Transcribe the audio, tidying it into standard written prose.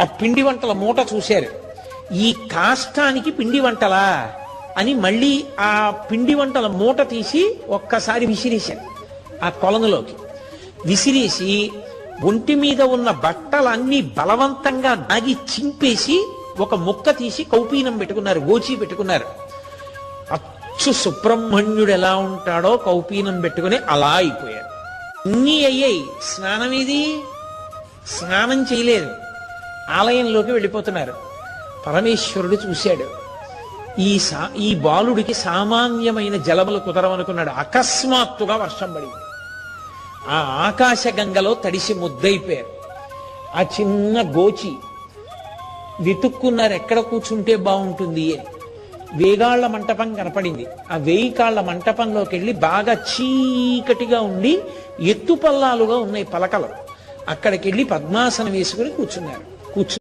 ఆ పిండి వంటల మూట చూశారు. ఈ కాష్టానికి పిండి వంటలా అని మళ్ళీ ఆ పిండి వంటల మూట తీసి ఒక్కసారి విసిరేశారు ఆ కొలనులోకి. విసిరేసి ఒంటి మీద ఉన్న బట్టలన్నీ బలవంతంగా నాగి చింపేసి ఒక ముక్క తీసి కౌపీనం పెట్టుకున్నారు, గోచి పెట్టుకున్నారు. అచ్చు సుబ్రహ్మణ్యుడు ఎలా ఉంటాడో కౌపీనం పెట్టుకుని అలా అయిపోయారు. అన్నీ అయ్యాయి. స్నానం ఇది, స్నానం చేయలేదు, ఆలయంలోకి వెళ్ళిపోతున్నారు. పరమేశ్వరుడు చూశాడు, ఈ బాలుడికి సామాన్యమైన జలములు కుదరవనుకున్నాడు. అకస్మాత్తుగా వర్షం పడింది. ఆ ఆకాశ గంగలో తడిసి ముద్దయిపోయారు. ఆ చిన్న గోచి వెతుక్కున్నారు ఎక్కడ కూర్చుంటే బాగుంటుంది అని. వేగాళ్ల మంటపం కనపడింది. ఆ 1000 కాళ్ల మంటపంలోకి వెళ్ళి బాగా చీకటిగా ఉండి ఎత్తుపల్లాలుగా ఉన్నాయి పలకలు. అక్కడికి వెళ్ళి పద్మాసనం వేసుకుని కూర్చున్నారు.